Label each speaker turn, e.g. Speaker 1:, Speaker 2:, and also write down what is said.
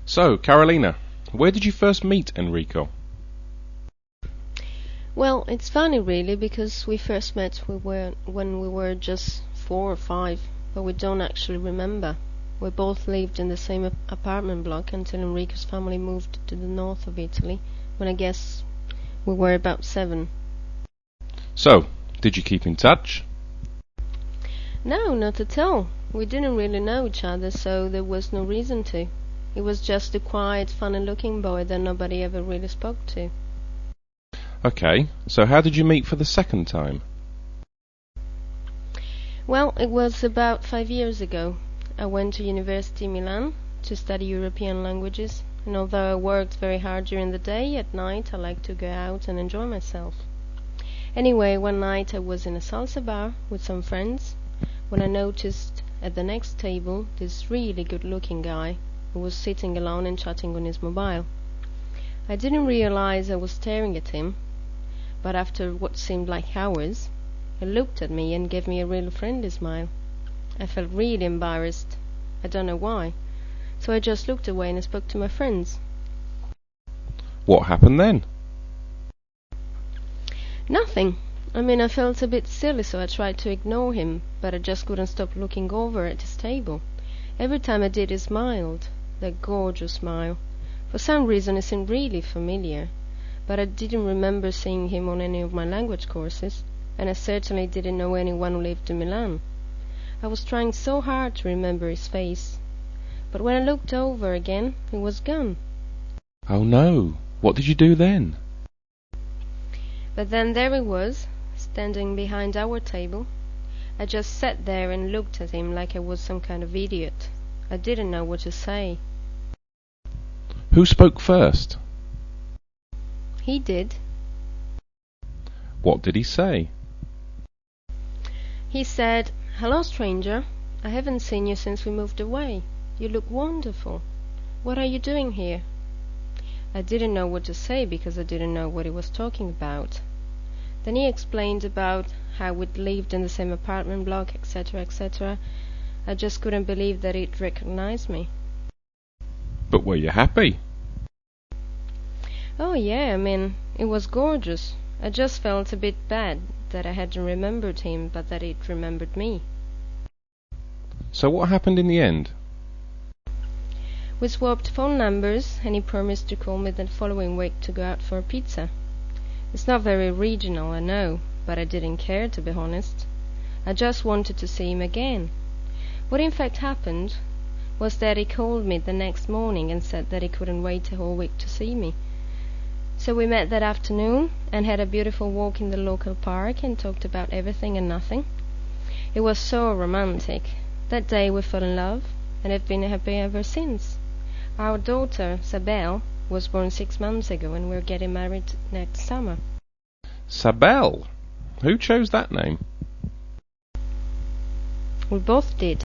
Speaker 1: So, Carolina, where did you first meet Enrico?
Speaker 2: Well, it's funny really because we first met when we were just 4 or 5, but we don't actually remember. We both lived in the same apartment block until Enrico's family moved to the north of Italy, when I guess we were about 7.
Speaker 1: So, did you keep in touch?
Speaker 2: No, not at all. We didn't really know each other, so there was no reason to. He was just a quiet, funny-looking boy that nobody ever really spoke to.
Speaker 1: Okay, so how did you meet for the second time?
Speaker 2: Well, it was about 5 years ago. I went to University in Milan to study European languages, and although I worked very hard during the day, at night I liked to go out and enjoy myself. Anyway, one night I was in a salsa bar with some friends when I noticed at the next table this really good-looking guy who was sitting alone and chatting on his mobile. I didn't realize I was staring at him, but after what seemed like hours, he looked at me and gave me a real friendly smile. I felt really embarrassed. I don't know why. So I just looked away and I spoke to my friends.
Speaker 1: What happened then?
Speaker 2: Nothing. I felt a bit silly, so I tried to ignore him, but I just couldn't stop looking over at his table. Every time I did, he smiled. That gorgeous smile. For some reason, it seemed really familiar, but I didn't remember seeing him on any of my language courses, and I certainly didn't know anyone who lived in Milan. I was trying so hard to remember his face, but when I looked over again, he was gone.
Speaker 1: Oh no, what did you do then?
Speaker 2: But then there he was, standing behind our table. I just sat there and looked at him like I was some kind of idiot. I didn't know what to say.
Speaker 1: Who spoke first?
Speaker 2: He did.
Speaker 1: What did he say?
Speaker 2: He said, "Hello, stranger. I haven't seen you since we moved away. You look wonderful. What are you doing here?" I didn't know what to say because I didn't know what he was talking about. Then he explained about how we'd lived in the same apartment block, etc., etc. I just couldn't believe that he'd recognized me.
Speaker 1: But were you happy?
Speaker 2: Oh yeah, it was gorgeous. I just felt a bit bad that I hadn't remembered him, but that he'd remembered me.
Speaker 1: So what happened in the end?
Speaker 2: We swapped phone numbers, and he promised to call me the following week to go out for a pizza. It's not very original, I know, but I didn't care, to be honest. I just wanted to see him again. What in fact happened was that he called me the next morning and said that he couldn't wait a whole week to see me. So we met that afternoon and had a beautiful walk in the local park and talked about everything and nothing. It was so romantic. That day we fell in love, and have been happy ever since. Our daughter, Sabelle, was born 6 months ago, and we're getting married next summer.
Speaker 1: Sabelle? Who chose that name?
Speaker 2: We both did.